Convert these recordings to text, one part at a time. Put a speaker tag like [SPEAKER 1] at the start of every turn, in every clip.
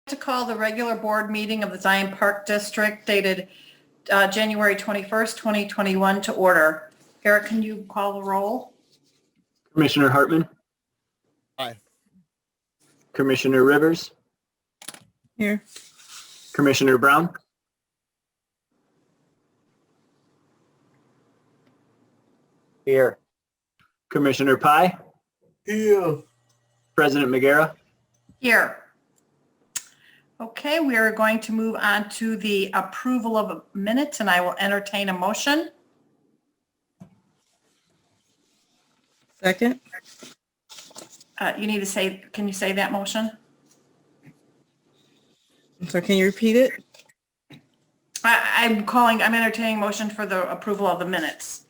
[SPEAKER 1] to call the regular board meeting of the Zion Park District dated January 21st, 2021 to order. Eric, can you call the roll?
[SPEAKER 2] Commissioner Hartman?
[SPEAKER 3] Aye.
[SPEAKER 2] Commissioner Rivers?
[SPEAKER 4] Here.
[SPEAKER 2] Commissioner Brown? Here. Commissioner Pye?
[SPEAKER 3] Here.
[SPEAKER 2] President McGarrah?
[SPEAKER 1] Here. Okay, we are going to move on to the approval of minutes, and I will entertain a motion.
[SPEAKER 4] Second.
[SPEAKER 1] You need to say, can you say that motion?
[SPEAKER 4] So can you repeat it?
[SPEAKER 1] I'm entertaining motion for the approval of the minutes.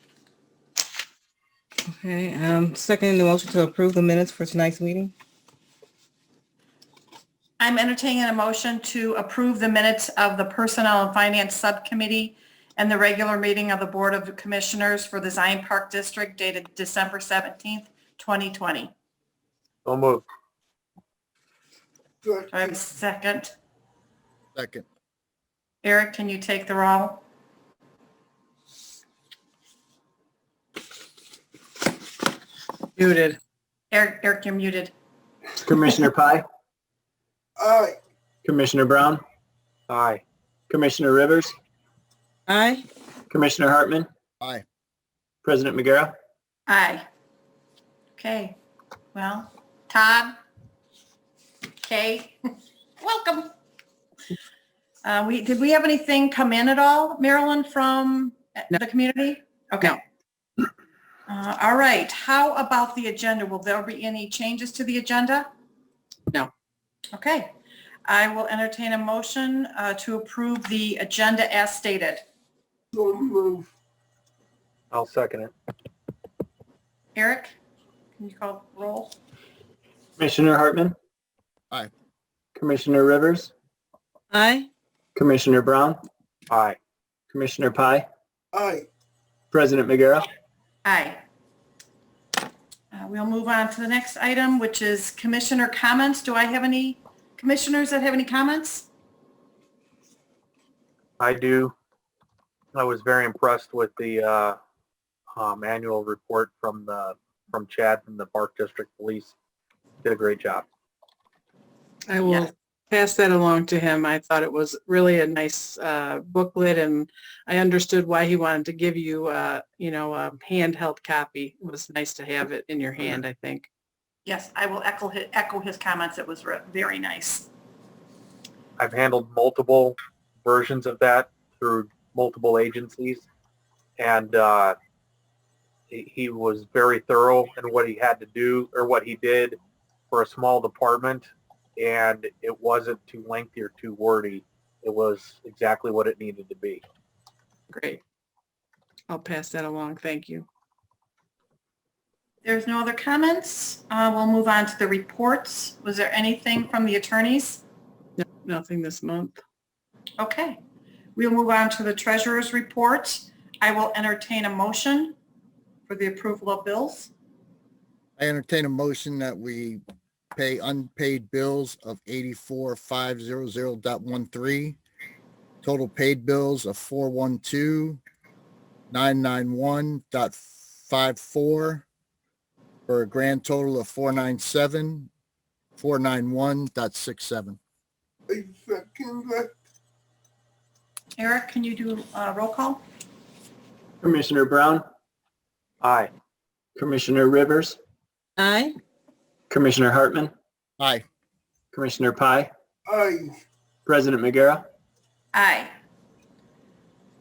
[SPEAKER 4] Okay, seconding the motion to approve the minutes for tonight's meeting.
[SPEAKER 1] I'm entertaining a motion to approve the minutes of the Personnel and Finance Subcommittee and the regular meeting of the Board of Commissioners for the Zion Park District dated December 17th, 2020.
[SPEAKER 2] So moved.
[SPEAKER 1] Do I have a second?
[SPEAKER 3] Second.
[SPEAKER 1] Eric, can you take the roll?
[SPEAKER 4] Muted.
[SPEAKER 1] Eric, you're muted.
[SPEAKER 2] Commissioner Pye?
[SPEAKER 3] Aye.
[SPEAKER 2] Commissioner Brown? Aye. Commissioner Rivers?
[SPEAKER 4] Aye.
[SPEAKER 2] Commissioner Hartman?
[SPEAKER 3] Aye.
[SPEAKER 2] President McGarrah?
[SPEAKER 1] Aye. Okay, well, Todd, Kay, welcome. Did we have anything come in at all, Marilyn, from the community? Okay. All right, how about the agenda? Will there be any changes to the agenda?
[SPEAKER 4] No.
[SPEAKER 1] Okay, I will entertain a motion to approve the agenda as stated.
[SPEAKER 2] I'll second it.
[SPEAKER 1] Eric, can you call roll?
[SPEAKER 2] Commissioner Hartman?
[SPEAKER 3] Aye.
[SPEAKER 2] Commissioner Rivers?
[SPEAKER 4] Aye.
[SPEAKER 2] Commissioner Brown? Aye. Commissioner Pye?
[SPEAKER 3] Aye.
[SPEAKER 2] President McGarrah?
[SPEAKER 1] Aye. We'll move on to the next item, which is commissioner comments. Do I have any commissioners that have any comments?
[SPEAKER 5] I do. I was very impressed with the annual report from Chad from the Park District Police. Did a great job.
[SPEAKER 6] I will pass that along to him. I thought it was really a nice booklet, and I understood why he wanted to give you, a handheld copy. It was nice to have it in your hand, I think.
[SPEAKER 1] Yes, I will echo his comments. It was very nice.
[SPEAKER 5] I've handled multiple versions of that through multiple agencies, and he was very thorough in what he had to do or what he did for a small department, and it wasn't too lengthy or too wordy. It was exactly what it needed to be.
[SPEAKER 6] Great. I'll pass that along. Thank you.
[SPEAKER 1] There's no other comments. We'll move on to the reports. Was there anything from the attorneys?
[SPEAKER 6] No, nothing this month.
[SPEAKER 1] Okay. We'll move on to the treasurer's report. I will entertain a motion for the approval of bills.
[SPEAKER 3] I entertain a motion that we pay unpaid bills of 84,500.13. Total paid bills of 412,991.54 for a grand total of 497,491.67.
[SPEAKER 1] Eric, can you do a roll call?
[SPEAKER 2] Commissioner Brown?
[SPEAKER 5] Aye.
[SPEAKER 2] Commissioner Rivers?
[SPEAKER 4] Aye.
[SPEAKER 2] Commissioner Hartman?
[SPEAKER 3] Aye.
[SPEAKER 2] Commissioner Pye?
[SPEAKER 3] Aye.
[SPEAKER 2] President McGarrah?
[SPEAKER 1] Aye.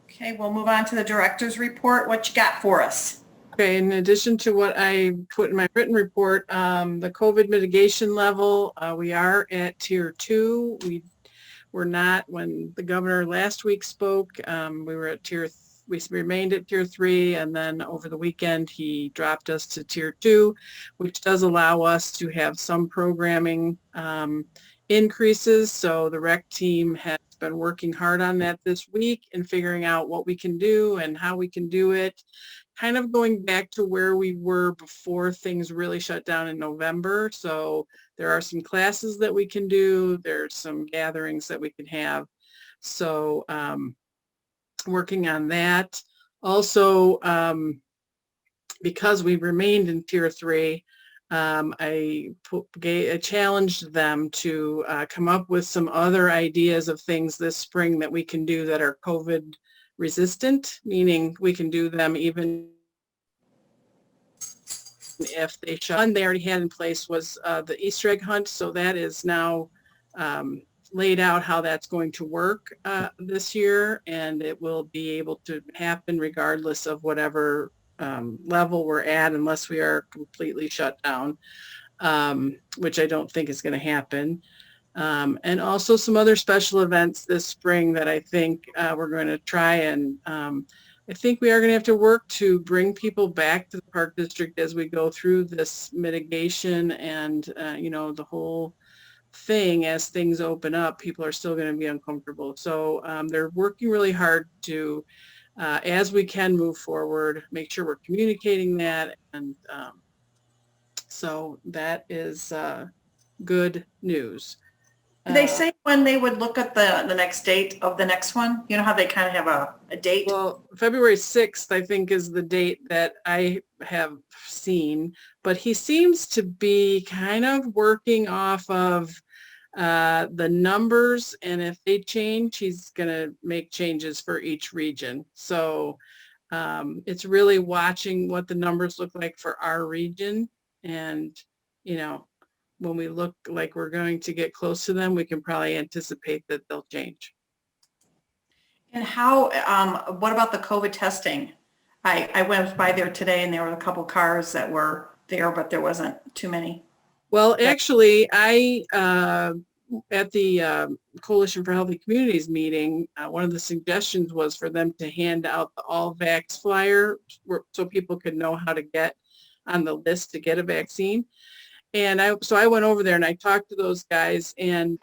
[SPEAKER 1] Okay, we'll move on to the director's report. What you got for us?
[SPEAKER 6] Okay, in addition to what I put in my written report, the COVID mitigation level, we are at tier 2. We were not, when the governor last week spoke, we were at we remained at tier 3, and then over the weekend he dropped us to tier 2, which does allow us to have some programming increases. So the rec team has been working hard on that this week and figuring out what we can do and how we can do it. kind of going back to where we were before things really shut down in November. So there are some classes that we can do. There's some gatherings that we can have. So working on that. Also, because we remained in tier 3, I challenged them to come up with some other ideas of things this spring that we can do that are COVID resistant, meaning we can do them even if they shut. One they already had in place was the Easter egg hunt, so that is now laid out how that's going to work this year, and it will be able to happen regardless of whatever level we're at, unless we are completely shut down, which I don't think is going to happen. And also some other special events this spring that I think we're going to try, and I think we are going to have to work to bring people back to the Park District as we go through this mitigation and, you know, the whole thing. As things open up, people are still going to be uncomfortable. So they're working really hard to, as we can move forward, make sure we're communicating that. And so that is good news.
[SPEAKER 1] Did they say when they would look at the next date of the next one? You know how they kind of have a date?
[SPEAKER 6] Well, February 6th, I think, is the date that I have seen, but he seems to be kind of working off of the numbers, and if they change, he's going to make changes for each region. So it's really watching what the numbers look like for our region, and, you know, when we look like we're going to get close to them, we can probably anticipate that they'll change.
[SPEAKER 1] And how, what about the COVID testing? I went by there today and there were a couple cars that were there, but there wasn't too many.
[SPEAKER 6] Well, actually, I, at the Coalition for Healthy Communities meeting, one of the suggestions was for them to hand out the all vax flyer so people could know how to get on the list to get a vaccine. And so I went over there and I talked to those guys, and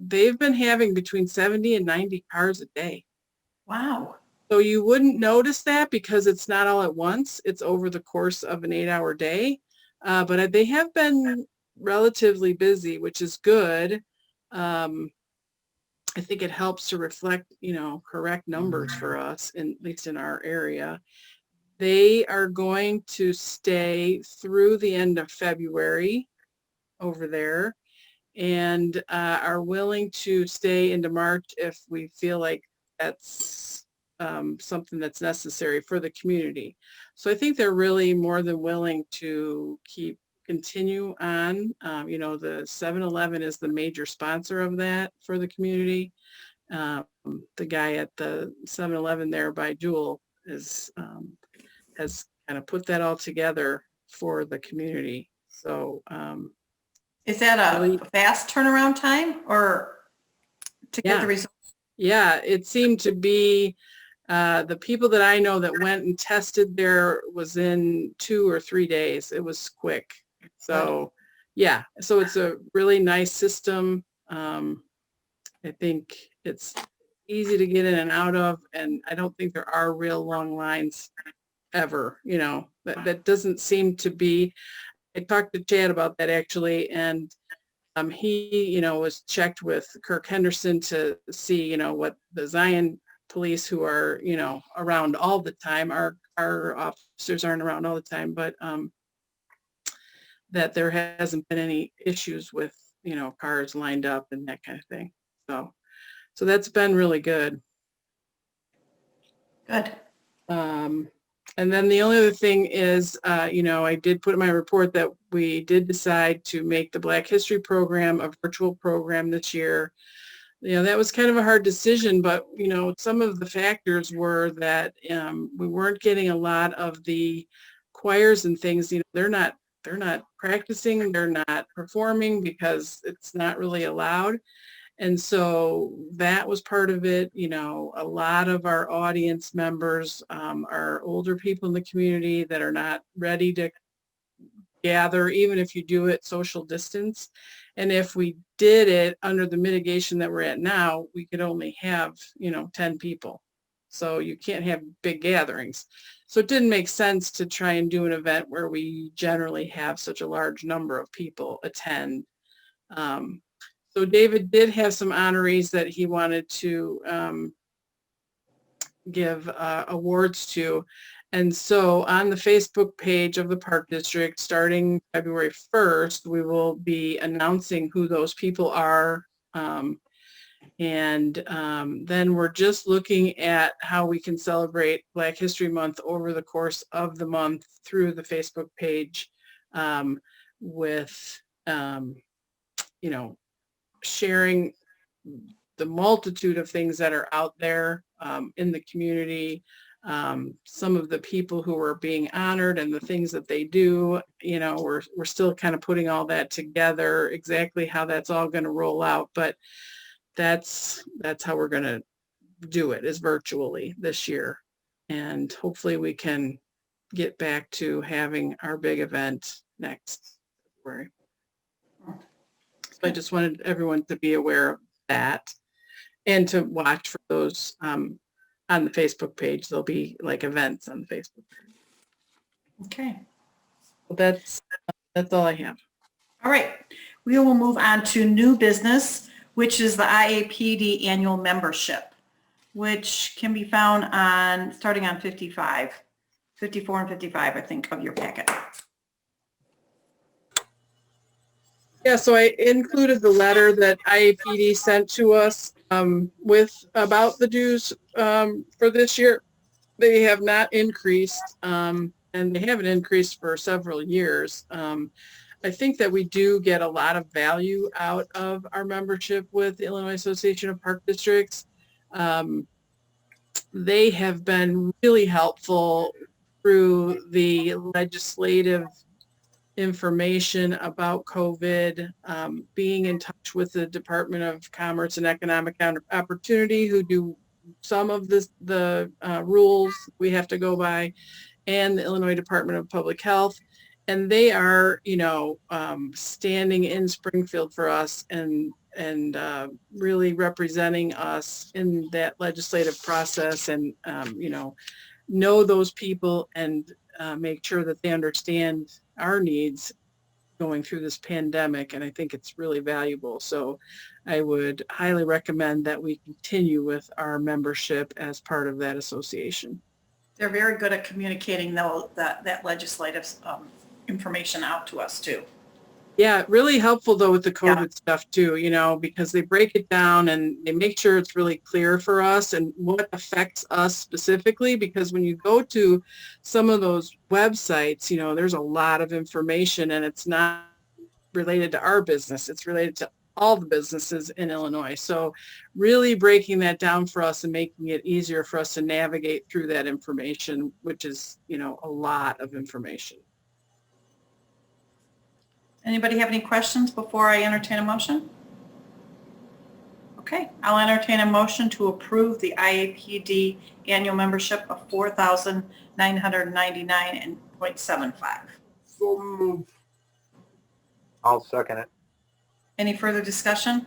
[SPEAKER 6] they've been having between 70 and 90 cars a day.
[SPEAKER 1] Wow.
[SPEAKER 6] So you wouldn't notice that because it's not all at once. It's over the course of an 8-hour day. But they have been relatively busy, which is good. I think it helps to reflect, you know, correct numbers for us, at least in our area. They are going to stay through the end of February over there, and are willing to stay into March if we feel like that's something that's necessary for the community. So I think they're really more than willing to continue on. You know, the 7-Eleven is the major sponsor of that for the community. The guy at the 7-Eleven there by Jewel has kind of put that all together for the community. So
[SPEAKER 1] Is that a
[SPEAKER 6] really
[SPEAKER 1] fast turnaround time or to get the results?
[SPEAKER 6] Yeah, it seemed to be the people that I know that went and tested there was in 2 or 3 days. It was quick. So yeah, so it's a really nice system. I think it's easy to get in and out of, and I don't think there are real long lines ever, you know, that doesn't seem to be. I talked to Chad about that actually, and he, you know, was checked with Kirk Henderson to see, you know, what the Zion police, who are, you know, around all the time, our officers aren't around all the time, but that there hasn't been any issues with, you know, cars lined up and that kind of thing. So that's been really good.
[SPEAKER 1] Good.
[SPEAKER 6] And then the only other thing is, you know, I did put in my report that we did decide to make the Black History program a virtual program this year. You know, that was kind of a hard decision, but, you know, some of the factors were that we weren't getting a lot of the choirs and things. You know, they're not practicing, they're not performing because it's not really allowed. And so that was part of it. You know, a lot of our audience members are older people in the community that are not ready to gather, even if you do it social distance. And if we did it under the mitigation that we're at now, we could only have, you know, 10 people. So you can't have big gatherings. So it didn't make sense to try and do an event where we generally have such a large number of people attend. So David did have some honorees that he wanted to give awards to. And so on the Facebook page of the Park District, starting February 1st, we will be announcing who those people are. Then we're just looking at how we can celebrate Black History Month over the course of the month through the Facebook page with, you know, sharing the multitude of things that are out there in the community, some of the people who are being honored and the things that they do. You know, we're still kind of putting all that together, exactly how that's all going to roll out, but that's how we're going to do it, is virtually this year. And hopefully we can get back to having our big event next February. So I just wanted everyone to be aware of that and to watch for those on the Facebook page. There'll be like events on the Facebook page.
[SPEAKER 1] Okay.
[SPEAKER 6] Well, that's all I have.
[SPEAKER 1] All right. We will move on to new business, which is the IAPD annual membership, which can be found on, starting on 54 and 55, I think, of your packet.
[SPEAKER 6] Yeah, so I included the letter that IAPD sent to us with about the dues for this year. They have not increased, and they haven't increased for several years. I think that we do get a lot of value out of our membership with the Illinois Association of Park Districts. They have been really helpful through the legislative information about COVID, being in touch with the Department of Commerce and Economic Opportunity, who do some of the rules we have to go by, and the Illinois Department of Public Health. And they are, you know, standing in Springfield for us and really representing us in that legislative process, and, you know those people and make sure that they understand our needs going through this pandemic. And I think it's really valuable. So I would highly recommend that we continue with our membership as part of that association.
[SPEAKER 1] They're very good at communicating that legislative information out to us too.
[SPEAKER 6] Yeah, really helpful though with the COVID stuff too, you know, because they break it down and they make sure it's really clear for us and what affects us specifically. Because when you go to some of those websites, you know, there's a lot of information and it's not related to our business. It's related to all the businesses in Illinois. So really breaking that down for us and making it easier for us to navigate through that information, which is, you know, a lot of information.
[SPEAKER 1] Anybody have any questions before I entertain a motion? Okay, I'll entertain a motion to approve the IAPD annual membership of $4,999.75.
[SPEAKER 5] So moved. I'll second it.
[SPEAKER 1] Any further discussion?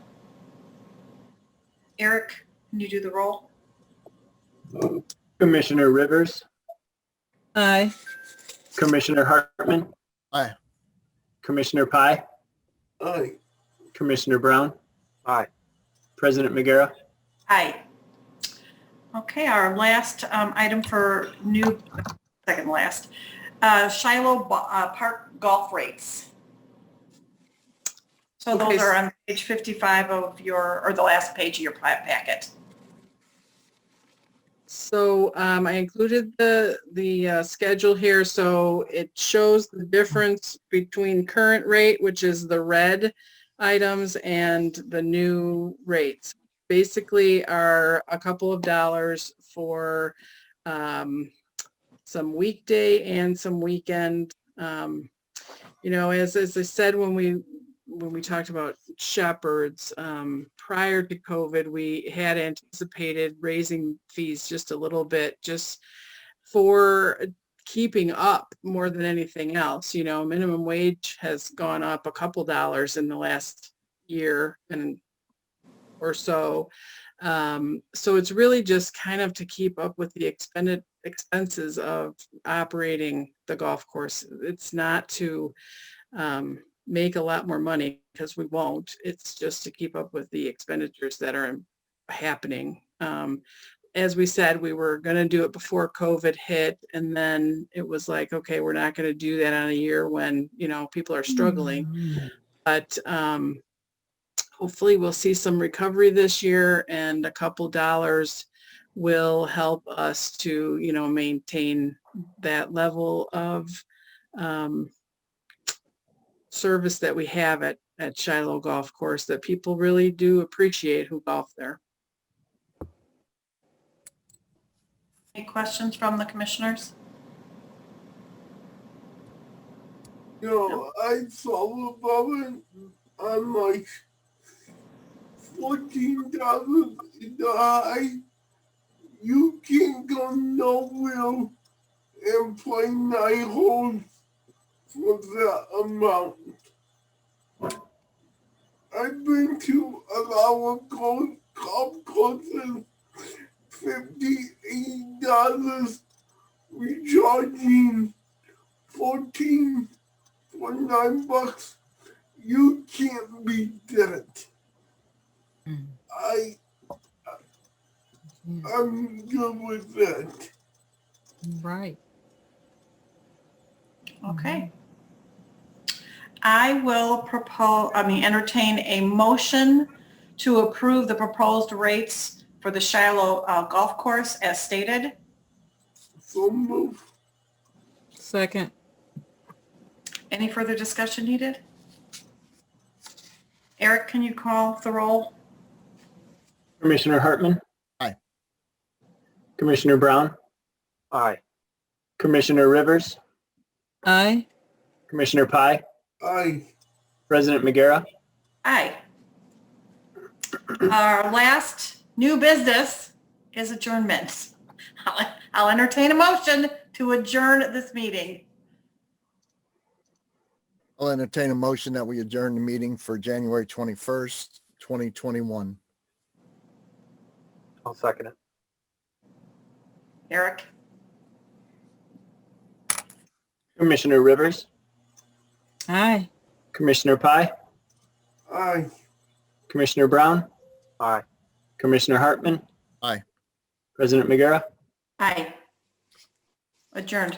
[SPEAKER 1] Eric, can you do the roll?
[SPEAKER 2] Commissioner Rivers,
[SPEAKER 4] Aye.
[SPEAKER 2] Commissioner Hartman,
[SPEAKER 3] Aye.
[SPEAKER 2] Commissioner Pye,
[SPEAKER 5] Aye.
[SPEAKER 2] Commissioner Brown,
[SPEAKER 5] Aye.
[SPEAKER 2] President Magera.
[SPEAKER 1] Aye. Okay, our last item for new, second last, Shiloh Park golf rates. So
[SPEAKER 6] Okay.
[SPEAKER 1] those are on page 55 of your, or the last page of your packet.
[SPEAKER 6] So I included the schedule here, so it shows the difference between current rate, which is the red items, and the new rates. Basically are a couple of dollars for some weekday and some weekend. You know, as I said when we talked about shepherds, prior to COVID, we had anticipated raising fees just a little bit, just for keeping up more than anything else. You know, minimum wage has gone up a couple dollars in the last year and or so. So it's really just kind of to keep up with the expended expenses of operating the golf course. It's not to make a lot more money, because we won't. It's just to keep up with the expenditures that are happening. As we said, we were going to do it before COVID hit, and then it was like, okay, we're not going to do that on a year when, you know, people are struggling. But hopefully we'll see some recovery this year, and a couple dollars will help us to, you know, maintain that level of service that we have at Shiloh Golf Course, that people really do appreciate who golf there.
[SPEAKER 1] Any questions from the commissioners?
[SPEAKER 7] No, I saw above it on like $14 in the high. You can't go nowhere and play 9 holes for that amount. I've been to a lot of golf courses, $58 recharging 14 for $9. You can't beat that. I'm good with that.
[SPEAKER 8] Right.
[SPEAKER 1] Okay. I will entertain a motion to approve the proposed rates for the Shiloh Golf Course as stated.
[SPEAKER 7] So move.
[SPEAKER 8] Second.
[SPEAKER 1] Any further discussion needed? Eric, can you call the roll?
[SPEAKER 2] Commissioner Hartman.
[SPEAKER 3] Aye.
[SPEAKER 2] Commissioner Brown,
[SPEAKER 5] Aye.
[SPEAKER 2] Commissioner Rivers,
[SPEAKER 8] Aye.
[SPEAKER 2] Commissioner Pai,
[SPEAKER 7] Aye.
[SPEAKER 2] President Magera.
[SPEAKER 1] Aye. Our last new business is adjournment. I'll entertain a motion to adjourn this meeting.
[SPEAKER 3] I'll entertain a motion that we adjourn the meeting for January 21st, 2021.
[SPEAKER 5] I'll second it.
[SPEAKER 1] Eric?
[SPEAKER 2] Commissioner Rivers,
[SPEAKER 8] Aye.
[SPEAKER 2] Commissioner Pai,
[SPEAKER 7] Aye.
[SPEAKER 2] Commissioner Brown,
[SPEAKER 5] Aye.
[SPEAKER 2] Commissioner Hartman.
[SPEAKER 3] Aye.
[SPEAKER 2] President Magera.
[SPEAKER 1] Aye. Adjourned.